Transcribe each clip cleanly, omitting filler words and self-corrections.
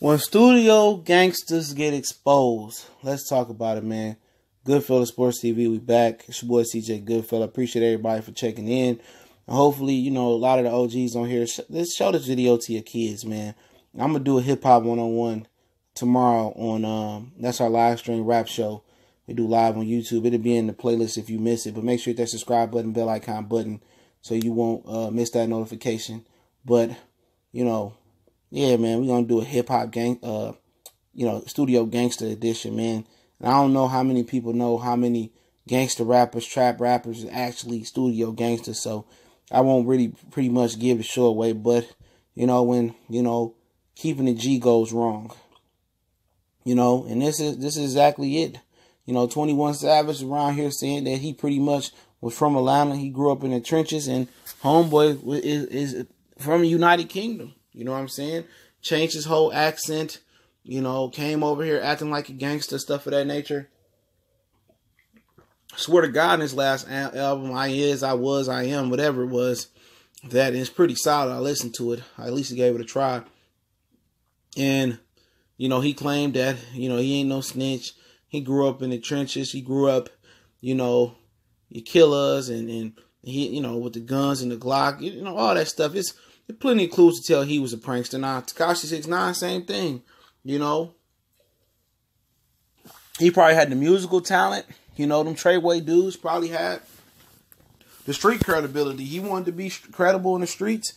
When studio gangsters get exposed, let's talk about it, man. Goodfella Sports TV, we back. It's your boy CJ Goodfella. Appreciate everybody for checking in. And hopefully, a lot of the OGs on here, let's show this video to your kids, man. I'm going to do a hip-hop one-on-one tomorrow on, that's our live stream rap show. We do live on YouTube. It'll be in the playlist if you miss it. But make sure you hit that subscribe button, bell icon button, so you won't miss that notification. But, yeah, man, we're going to do a hip-hop studio gangster edition, man. And I don't know how many people know how many gangster rappers, trap rappers, are actually studio gangsters. So I won't really pretty much give the show away. But, when, keeping the G goes wrong, and this is exactly it. 21 Savage around here saying that he pretty much was from Atlanta. He grew up in the trenches, and homeboy is from the United Kingdom. You know what I'm saying? Changed his whole accent, came over here acting like a gangster, stuff of that nature. Swear to God, in his last album, I Am, whatever it was, that is pretty solid. I listened to it. I at least gave it a try. And, he claimed that, he ain't no snitch. He grew up in the trenches. He grew up, you kill us and he, with the guns and the Glock, all that stuff. It's plenty of clues to tell he was a prankster. Now, Tekashi 6ix9ine, same thing, He probably had the musical talent. Them Treyway dudes probably had the street credibility. He wanted to be credible in the streets.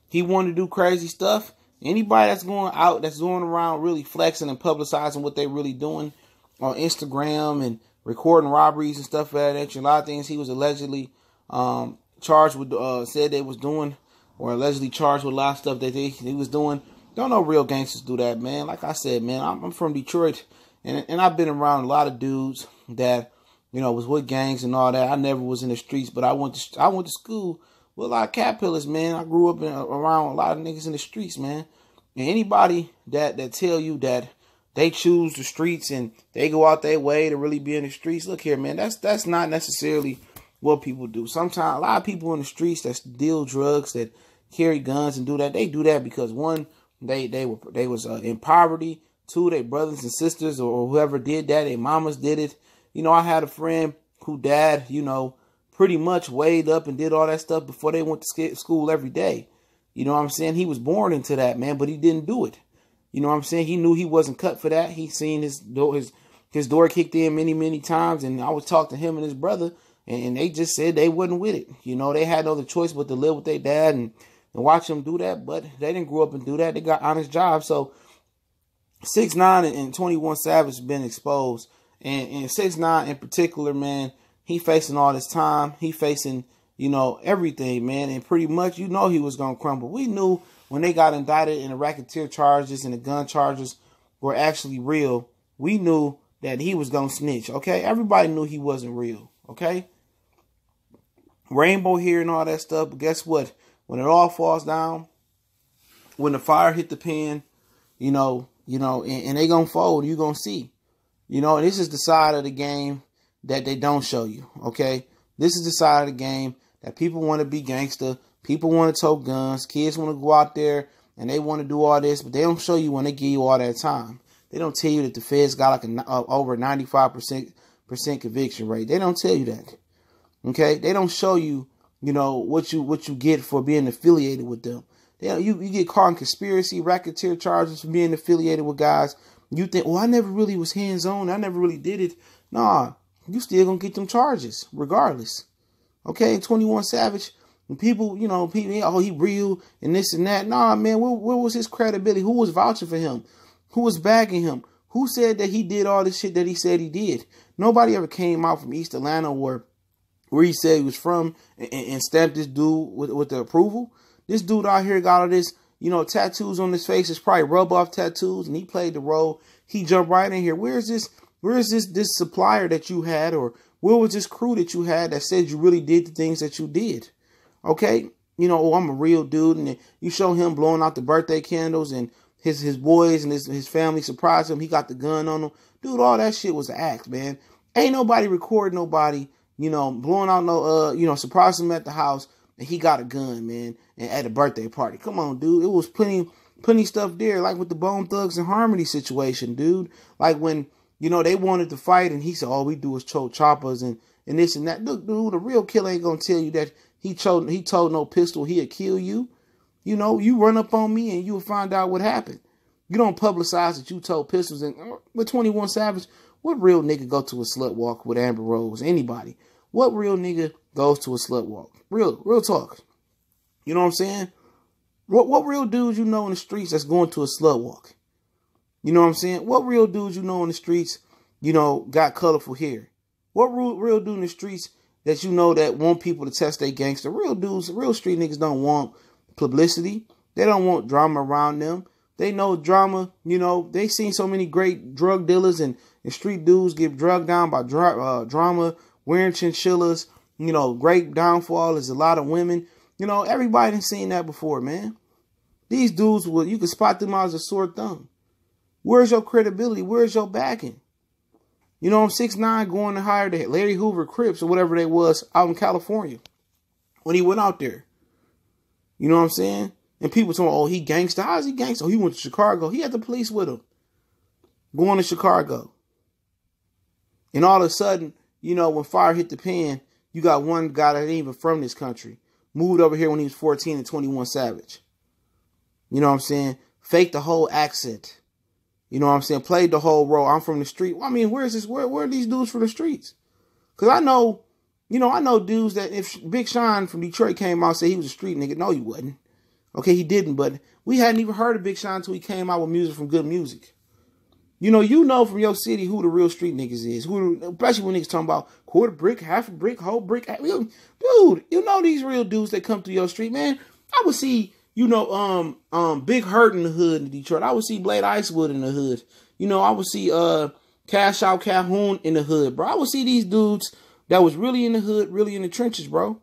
He wanted to do crazy stuff. Anybody that's going around really flexing and publicizing what they really doing on Instagram and recording robberies and stuff like that. A lot of things he was allegedly charged with, said they was doing, or allegedly charged with a lot of stuff that he was doing. Don't know real gangsters do that, man. Like I said, man, I'm from Detroit, and I've been around a lot of dudes that, was with gangs and all that. I never was in the streets, but I went to school with a lot of cat pillars, man. I grew up around a lot of niggas in the streets, man. And anybody that tell you that they choose the streets and they go out their way to really be in the streets, look here, man, that's not necessarily what people do. Sometimes a lot of people in the streets that deal drugs, that carry guns and do that, they do that because one, they was in poverty. Two, their brothers and sisters or whoever did that, their mamas did it. I had a friend who dad, pretty much weighed up and did all that stuff before they went to school every day. You know what I'm saying? He was born into that, man, but he didn't do it. You know what I'm saying? He knew he wasn't cut for that. He seen his door kicked in many, many times, and I would talk to him and his brother, and they just said they wasn't with it. They had no other choice but to live with their dad and watch him do that, but they didn't grow up and do that. They got honest jobs. So 6ix9ine and 21 Savage been exposed. And 6ix9ine in particular, man, he facing all this time. He facing, everything, man. And pretty much, he was going to crumble. We knew when they got indicted and the racketeer charges and the gun charges were actually real, we knew that he was going to snitch, okay? Everybody knew he wasn't real, okay? Rainbow here and all that stuff, but guess what? When it all falls down, when the fire hit the pan, and they going to fold, you going to see. This is the side of the game that they don't show you, okay? This is the side of the game that people want to be gangster. People want to tote guns. Kids want to go out there and they want to do all this, but they don't show you when they give you all that time. They don't tell you that the feds got like over 95% conviction rate. They don't tell you that, okay? They don't show you, what you get for being affiliated with them. You get caught in conspiracy, racketeer charges for being affiliated with guys. You think, I never really was hands-on. I never really did it. Nah, you still gonna get them charges regardless. Okay, 21 Savage, and people, he real and this and that. Nah, man, where was his credibility? Who was vouching for him? Who was backing him? Who said that he did all this shit that he said he did? Nobody ever came out from East Atlanta where he said he was from and stamped this dude with the approval. This dude out here got all this, tattoos on his face. It's probably rub-off tattoos, and he played the role. He jumped right in here. Where is this supplier that you had, or where was this crew that you had that said you really did the things that you did? Okay, I'm a real dude, and you show him blowing out the birthday candles, and his boys and his family surprised him. He got the gun on him. Dude, all that shit was an act, man. Ain't nobody recording nobody, blowing out no, surprising him at the house, and he got a gun, man, and at a birthday party. Come on, dude. It was plenty plenty stuff there, like with the Bone Thugs and Harmony situation, dude. Like when, you know, they wanted to fight and he said, all we do is choke choppers and this and that. Look, dude, the real killer ain't gonna tell you that he told no pistol he'll kill you. You know, you run up on me and you'll find out what happened. You don't publicize that you told pistols. And with 21 Savage, what real nigga go to a slut walk with Amber Rose? Anybody? What real nigga goes to a slut walk? Real talk. You know what I'm saying? What real dudes you know in the streets that's going to a slut walk? You know what I'm saying? What real dudes you know in the streets, you know, got colorful hair? What real dude in the streets that you know that want people to test their gangster? Real dudes, real street niggas don't want publicity. They don't want drama around them. They know drama, you know, they seen so many great drug dealers and street dudes get drugged down by drama, wearing chinchillas, you know, great downfall is a lot of women. You know, everybody done seen that before, man. These dudes, you can spot them out as a sore thumb. Where's your credibility? Where's your backing? You know, 6ix9ine going to hire the Larry Hoover Crips or whatever they was out in California when he went out there. You know what I'm saying? And people talking, oh, he gangster. How's he gangster? Oh, he went to Chicago. He had the police with him going to Chicago. And all of a sudden, you know, when fire hit the pan, you got one guy that ain't even from this country. Moved over here when he was 14 and 21 Savage. You know what I'm saying? Faked the whole accent. You know what I'm saying? Played the whole role. I'm from the street. Well, I mean, where are these dudes from the streets? Because I know, you know, I know dudes that if Big Sean from Detroit came out and said he was a street nigga, no, he wasn't. Okay, he didn't, but we hadn't even heard of Big Sean until he came out with music from Good Music. You know from your city who the real street niggas is. Especially when niggas talking about quarter brick, half a brick, whole brick. Dude, you know these real dudes that come through your street, man. I would see, you know, Big Hurt in the hood in Detroit. I would see Blade Icewood in the hood. You know, I would see Cash Out Calhoun in the hood, bro. I would see these dudes that was really in the hood, really in the trenches, bro.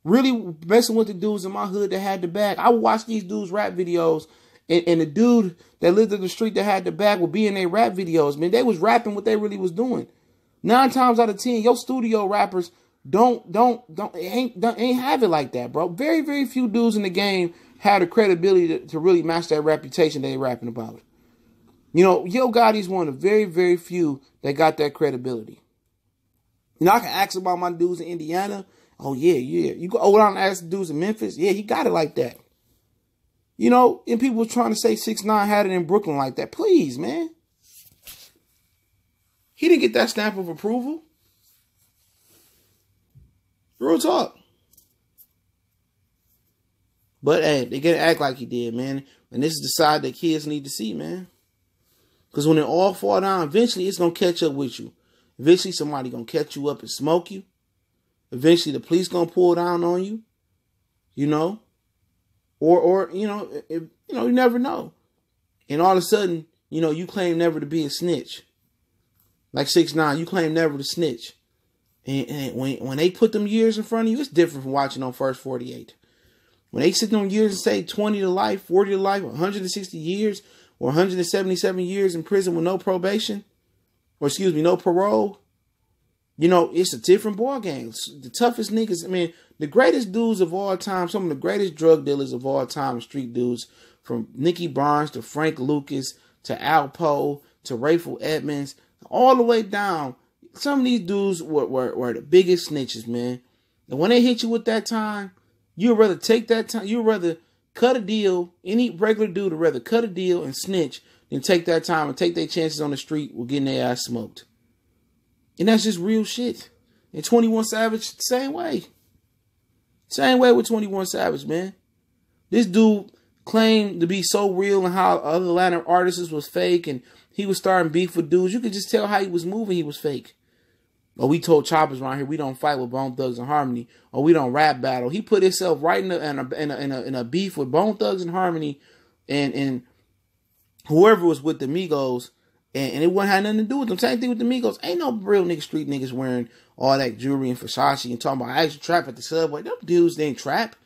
Really messing with the dudes in my hood that had the bag. I would watch these dudes rap videos, and the dude that lived in the street that had the bag would be in their rap videos. Man, they was rapping what they really was doing. 9 times out of 10, your studio rappers ain't have it like that, bro. Very, very few dudes in the game had the credibility to really match that reputation they rapping about. You know, Yo Gotti's one of the very, very few that got that credibility. You know, I can ask about my dudes in Indiana. Oh, yeah. You go down and ask the dudes in Memphis. Yeah, he got it like that. You know, and people were trying to say 6ix9ine had it in Brooklyn like that. Please, man. He didn't get that stamp of approval. Real talk. But, hey, they gotta act like he did, man. And this is the side that kids need to see, man. Because when it all fall down, eventually it's going to catch up with you. Eventually somebody going to catch you up and smoke you. Eventually the police going to pull down on you. You know? Or you know, you never know. And all of a sudden, you know, you claim never to be a snitch. Like 6ix9ine, you claim never to snitch. And when they put them years in front of you, it's different from watching on First 48. When they sit on years and say 20 to life, 40 to life, 160 years, or 177 years in prison with no probation, or excuse me, no parole, you know, it's a different ball game. The toughest niggas, I mean, the greatest dudes of all time, some of the greatest drug dealers of all time, street dudes, from Nicky Barnes to Frank Lucas to Alpo to Rayful Edmonds, all the way down. Some of these dudes were the biggest snitches, man. And when they hit you with that time, you'd rather take that time. You'd rather cut a deal. Any regular dude would rather cut a deal and snitch than take that time and take their chances on the street with getting their ass smoked. And that's just real shit. And 21 Savage, same way. Same way with 21 Savage, man. This dude claimed to be so real and how other Atlanta artists was fake and he was starting beef with dudes. You could just tell how he was moving, he was fake. Or we told choppers around here we don't fight with Bone Thugs and Harmony. Or we don't rap battle. He put himself right in a beef with Bone Thugs and Harmony and whoever was with the Migos. And it wouldn't have nothing to do with them. Same thing with the Migos. Ain't no real nigga street niggas wearing all that jewelry and Versace and talking about I used to trap at the subway. Them dudes, they ain't trap.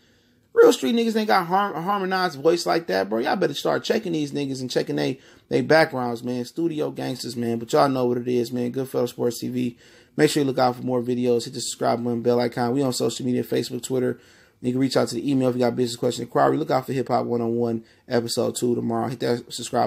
Real street niggas ain't got a harmonized voice like that, bro. Y'all better start checking these niggas and checking they backgrounds, man. Studio gangsters, man. But y'all know what it is, man. Goodfellas Sports TV. Make sure you look out for more videos. Hit the subscribe button, bell icon. We on social media, Facebook, Twitter, You can reach out to the email if you got business question inquiry. Look out for Hip Hop 101 episode 2 tomorrow. Hit that subscribe